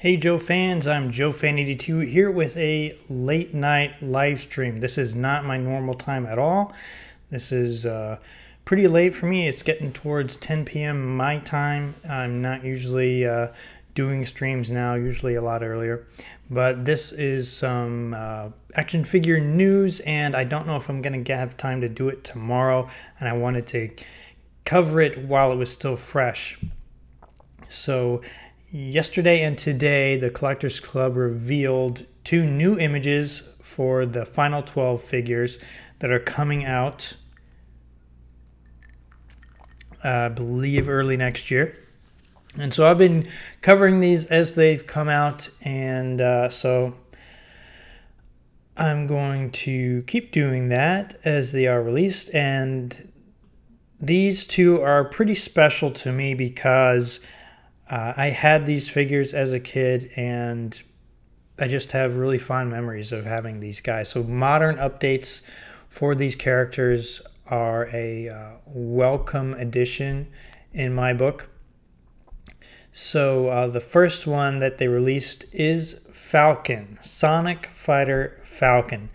Hey Joe fans, I'm JoeFan82 here with a late night live stream. This is not my normal time at all. This is pretty late for me. It's getting towards 10 p.m. my time. I'm not usually doing streams now, usually a lot earlier. But this is some action figure news, and I don't know if I'm going to have time to do it tomorrow, and I wanted to cover it while it was still fresh. So yesterday and today, the Collectors Club revealed 2 new images for the final 12 figures that are coming out, I believe, early next year. And so I've been covering these as they've come out, and so I'm going to keep doing that as they are released. And these 2 are pretty special to me because I had these figures as a kid, and I just have really fond memories of having these guys. So modern updates for these characters are a welcome addition in my book. So the first one that they released is Falcon, Sonic Fighter Falcon.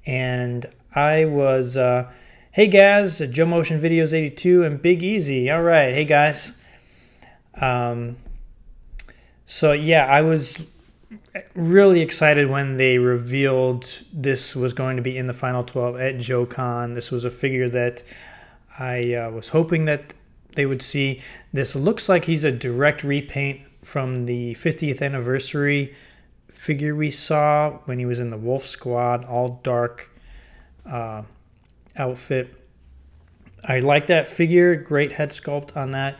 And I was, hey guys, Joe Motion Videos 82 and Big Easy. All right, hey guys. So yeah, I was really excited when they revealed this was going to be in the final 12 at JoeCon. This was a figure that I was hoping that they would see. This looks like he's a direct repaint from the 50th anniversary figure we saw when he was in the Wolf Squad, all dark outfit. I like that figure, great head sculpt on that.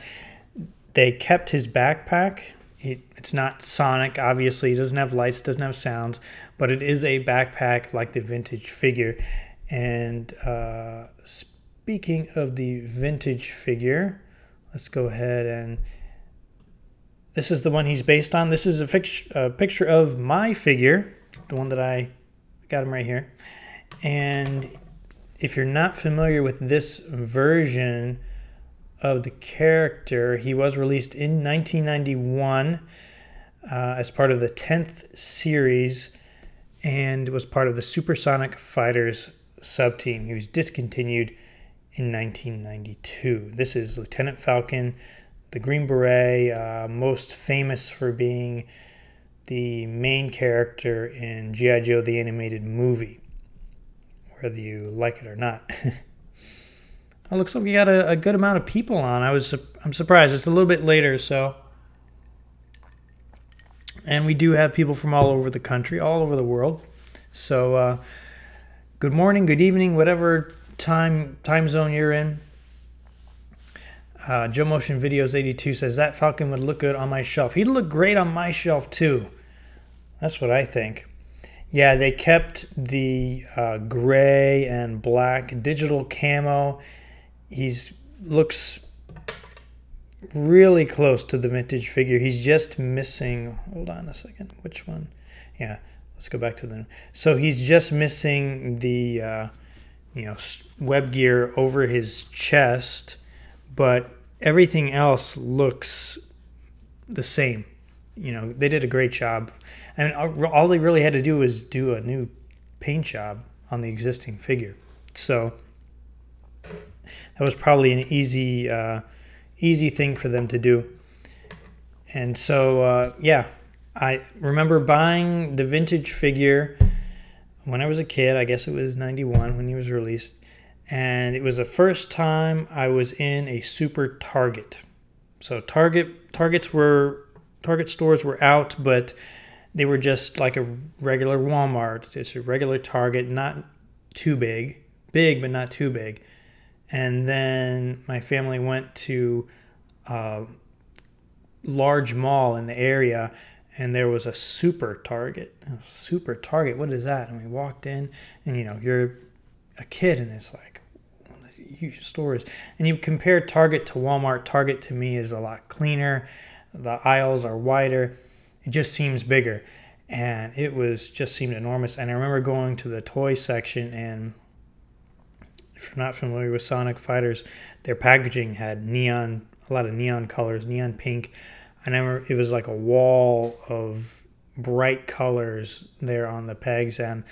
They kept his backpack. It's not Sonic, obviously. It doesn't have lights, doesn't have sounds, but it is a backpack like the vintage figure. And speaking of the vintage figure, let's go ahead and this is the one he's based on. This is a picture of my figure, the one that I got him right here. And if you're not familiar with this version of the character, he was released in 1991 as part of the 10th series and was part of the Supersonic Fighters sub-team. He was discontinued in 1992. This is Lieutenant Falcon, the Green Beret, most famous for being the main character in G.I. Joe the Animated Movie, whether you like it or not. It looks like we got a good amount of people on. I'm surprised. It's a little bit later, so. And we do have people from all over the country, all over the world. So good morning, good evening, whatever time zone you're in. Joe Motion Videos 82 says that Falcon would look good on my shelf. He'd look great on my shelf too. That's what I think. Yeah, they kept the gray and black digital camo. Looks really close to the vintage figure. He's just missing, hold on a second, which one? Yeah, let's go back to the, so he's just missing the web gear over his chest, but everything else looks the same. They did a great job. I mean, all they really had to do was do a new paint job on the existing figure. So that was probably an easy thing for them to do. And so, yeah, I remember buying the vintage figure when I was a kid. I guess it was 91 when he was released. And it was the first time I was in a super Target. So Target stores were out, but they were just like a regular Walmart. Just a regular Target, not too big, but not too big. And then my family went to a large mall in the area, and there was a super Target. Super Target, what is that? And we walked in, and you're a kid, and it's like one of the huge stores. And you compare Target to Walmart. Target to me is a lot cleaner. The aisles are wider. It just seems bigger, and it just seemed enormous. And I remember going to the toy section, and if you're not familiar with Sonic Fighters, their packaging had a lot of neon colors, neon pink. I remember it was like a wall of bright colors there on the pegs, and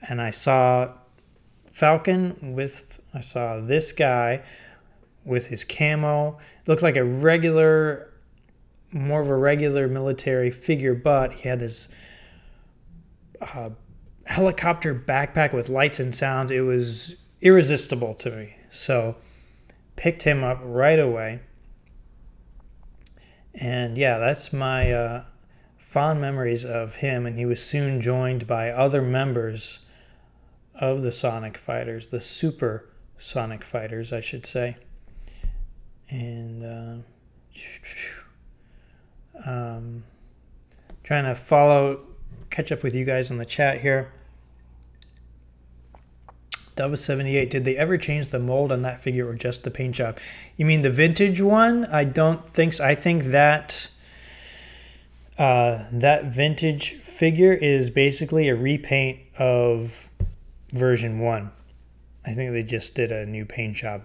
I saw Falcon I saw this guy with his camo. It looked like a regular, more of a regular military figure, but he had this helicopter backpack with lights and sounds. It was irresistible to me. So picked him up right away. And yeah, that's my fond memories of him. And he was soon joined by other members of the Sonic Fighters, the Super Sonic Fighters, I should say. And trying to catch up with you guys in the chat here. Dova78, did they ever change the mold on that figure or just the paint job? You mean the vintage one? I don't think so. I think that that vintage figure is basically a repaint of version 1. I think they just did a new paint job,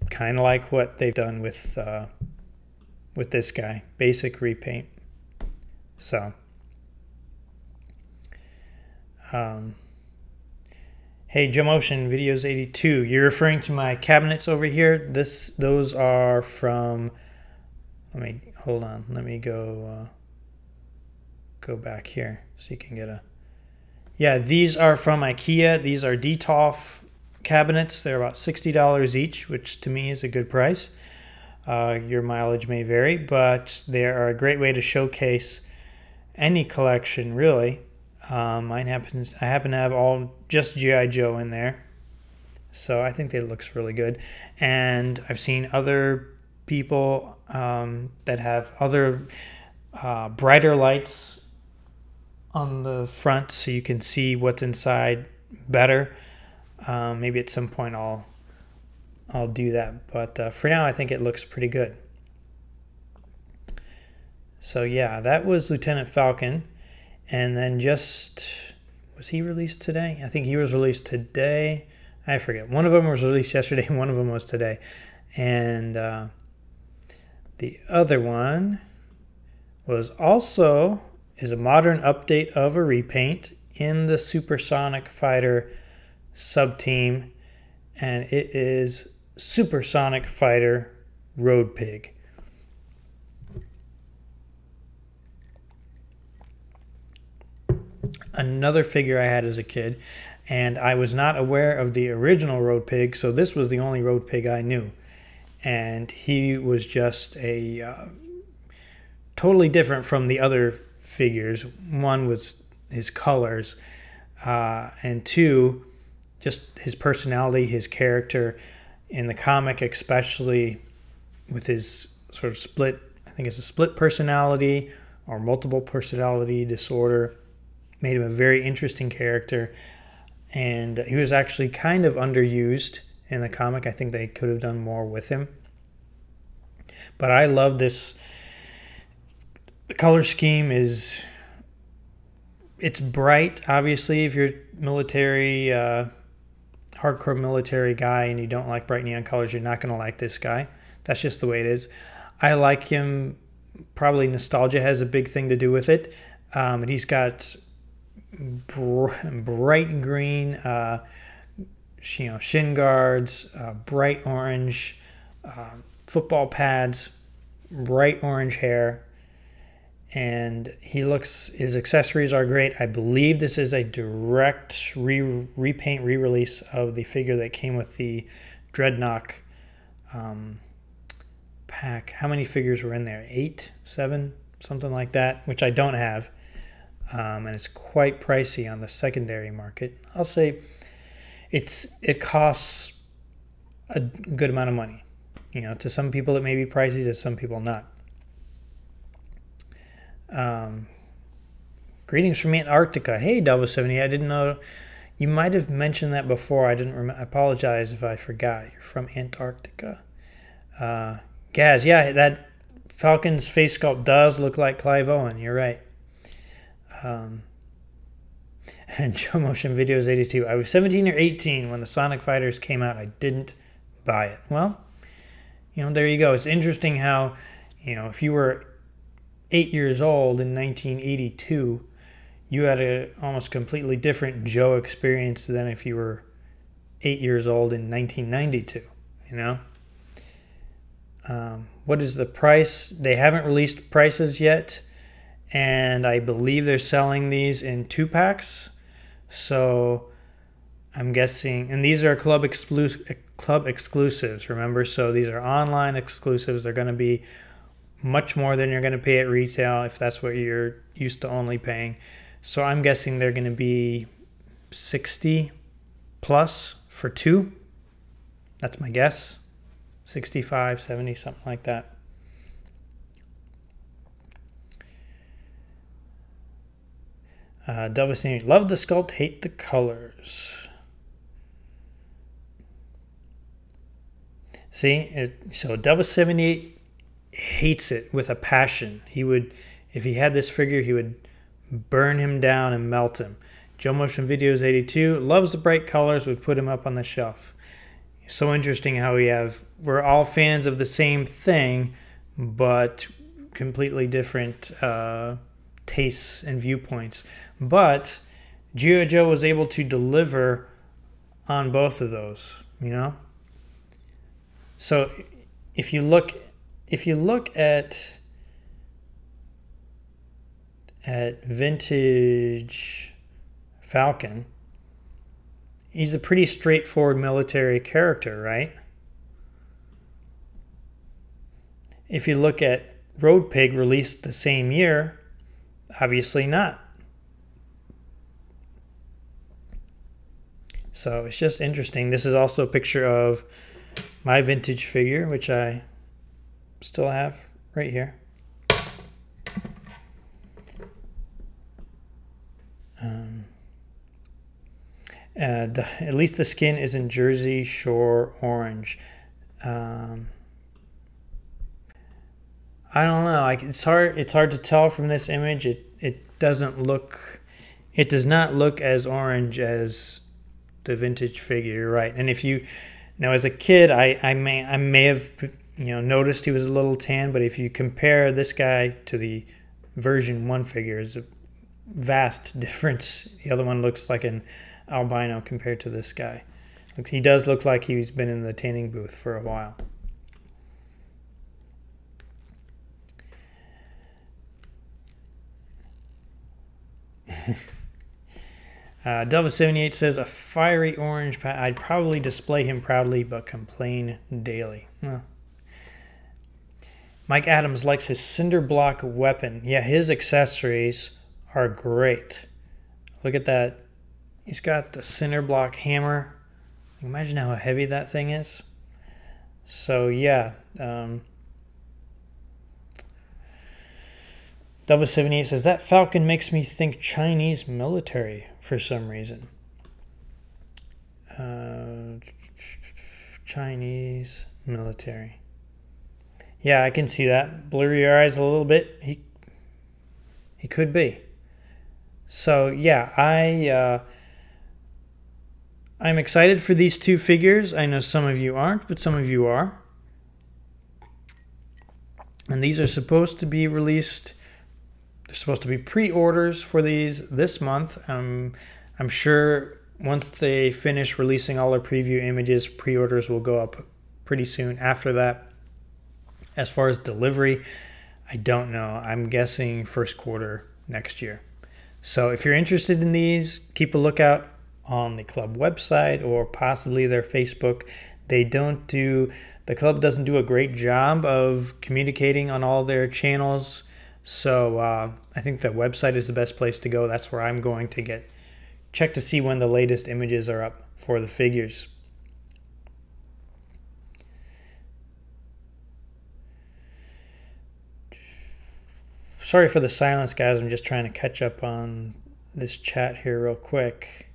kind of like what they've done with this guy. Basic repaint. So, hey, Joe Motion Videos 82. You're referring to my cabinets over here. Those are from. Hold on. Let me go back here so you can get a. Yeah, these are from IKEA. These are Detolf cabinets. They're about $60 each, which to me is a good price. Your mileage may vary, but they are a great way to showcase any collection, really. I happen to have all just G.I. Joe in there, so I think that looks really good. And I've seen other people that have other brighter lights on the front, so you can see what's inside better. Maybe at some point I'll do that, but for now I think it looks pretty good. So yeah, that was Lieutenant Falcon. And then was he released today? I think he was released today. I forget. One of them was released yesterday, and one of them was today. And the other one is a modern update of a repaint in the Supersonic Fighter sub-team, and it is Supersonic Fighter Road Pig. Another figure I had as a kid, and I was not aware of the original Road Pig, so this was the only Road Pig I knew. And he was just a totally different from the other figures. One was his colors, and two, just his personality, his character in the comic, especially with his sort of split, I think it's a split personality or multiple personality disorder, made him a very interesting character. And he was actually kind of underused in the comic. I think they could have done more with him. But I love this. The color scheme it's bright, obviously, if you're military, hardcore military guy and you don't like bright neon colors, you're not going to like this guy. That's just the way it is. I like him. Probably nostalgia has a big thing to do with it. But he's got bright green, shin guards, bright orange football pads, bright orange hair, and his accessories are great. I believe this is a direct repaint re-release of the figure that came with the Dreadnought pack. How many figures were in there? 8, 7, something like that, which I don't have. And it's quite pricey on the secondary market. I'll say it costs a good amount of money. To some people it may be pricey, to some people not. Greetings from Antarctica. Hey, Delva70, I didn't know. You might have mentioned that before. I didn't remember. I apologize if I forgot. You're from Antarctica. Gaz, yeah, that Falcon's face sculpt does look like Clive Owen. You're right. And Joe Motion Videos 82. I was 17 or 18 when the Sonic Fighters came out. I didn't buy it. Well, there you go. It's interesting how, if you were 8 years old in 1982, you had a almost completely different Joe experience than if you were 8 years old in 1992, you know? What is the price? They haven't released prices yet, and I believe they're selling these in 2-packs. So I'm guessing, and these are club exclusives, remember? So these are online exclusives. They're going to be much more than you're going to pay at retail if that's what you're used to only paying. So I'm guessing they're going to be 60 plus for 2. That's my guess. 65, 70, something like that. Delvicini, love the sculpt, hate the colors. See, so Delva78 hates it with a passion. He would, if he had this figure, he would burn him down and melt him. Joe Motion Videos 82 loves the bright colors, would put him up on the shelf. So interesting how we're all fans of the same thing, but completely different tastes and viewpoints. But G.I. Joe was able to deliver on both of those, you know? So if you look at vintage Falcon, he's a pretty straightforward military character, right? If you look at Road Pig, released the same year, obviously not. So it's just interesting. This is also a picture of my vintage figure, which I still have right here. At least the skin is in Jersey Shore orange. I don't know. It's hard to tell from this image. It does not look as orange as the vintage figure. You're right. And if you now, as a kid, I may have noticed he was a little tan, but if you compare this guy to the version 1 figure, it's a vast difference. The other one looks like an albino compared to this guy. He does look like he's been in the tanning booth for a while. Delva78 says, a fiery orange, I'd probably display him proudly, but complain daily. Well, Mike Adams likes his cinder block weapon. Yeah, his accessories are great. Look at that. He's got the cinder block hammer. Imagine how heavy that thing is. So yeah, Delva78 says, that Falcon makes me think Chinese military for some reason. Chinese military. Yeah, I can see that. Blur your eyes a little bit. He could be. So yeah, I'm excited for these 2 figures. I know some of you aren't, but some of you are. And these are supposed to be released. There's supposed to be pre-orders for these this month. I'm sure once they finish releasing all their preview images, pre-orders will go up pretty soon after that. As far as delivery, I don't know. I'm guessing first quarter next year. So if you're interested in these, keep a lookout on the club website or possibly their Facebook. The club doesn't do a great job of communicating on all their channels. So I think the website is the best place to go. That's where I'm going to check to see when the latest images are up for the figures. Sorry for the silence, guys. I'm just trying to catch up on this chat here real quick.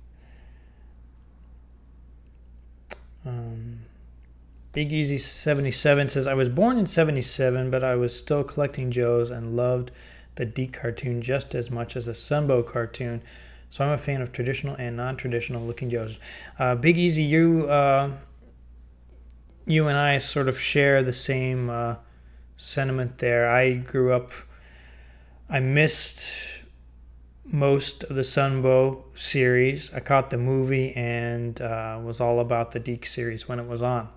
Big Easy 77 says, I was born in 77, but I was still collecting Joes and loved the Deke cartoon just as much as the Sunbow cartoon. So I'm a fan of traditional and non-traditional looking Joes. Big Easy, you and I sort of share the same sentiment there. I grew up I missed most of the Sunbow series. I caught the movie and was all about the Deke series when it was on.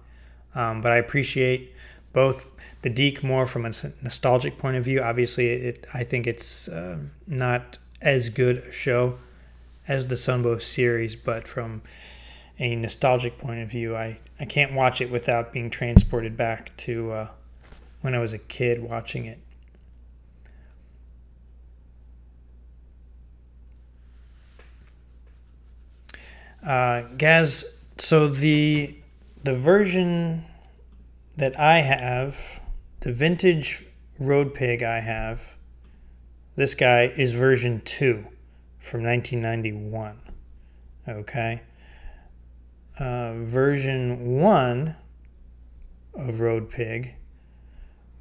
But I appreciate both the Deke more from a nostalgic point of view. Obviously, I think it's not as good a show as the Sunbow series, but from a nostalgic point of view, I can't watch it without being transported back to when I was a kid watching it. Gaz, so the version that I have, the vintage Road Pig I have, this guy is version 2 from 1991. Okay. Version 1 of Road Pig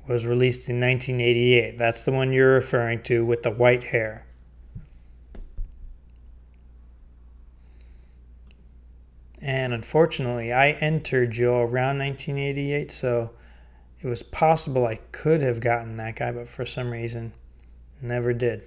was released in 1988. That's the one you're referring to with the white hair. And unfortunately, I entered Joe around 1988, so it was possible I could have gotten that guy, but for some reason, never did.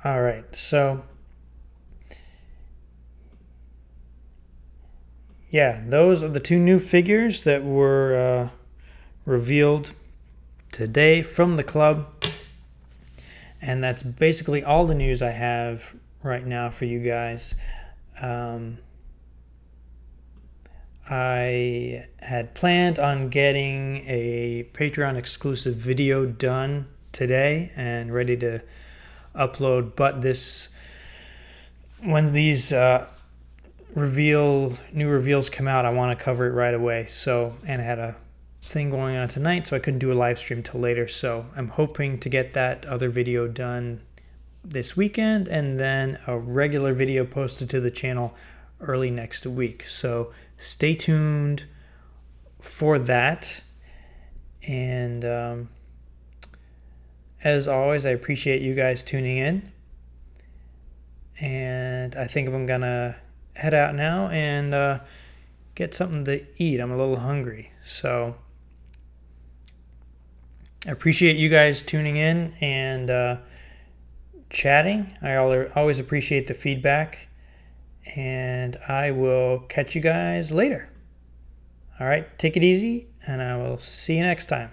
All right, so yeah, those are the 2 new figures that were revealed today from the club. And that's basically all the news I have right now for you guys. I had planned on getting a Patreon exclusive video done today and ready to upload, but when these new reveals come out, I want to cover it right away. So, and I had a thing going on tonight, so I couldn't do a live stream till later. So I'm hoping to get that other video done this weekend, and then a regular video posted to the channel early next week. So stay tuned for that. And as always, I appreciate you guys tuning in. And I think I'm gonna head out now and get something to eat. I'm a little hungry. So I appreciate you guys tuning in and chatting. I always appreciate the feedback. And I will catch you guys later. All right, take it easy, and I will see you next time.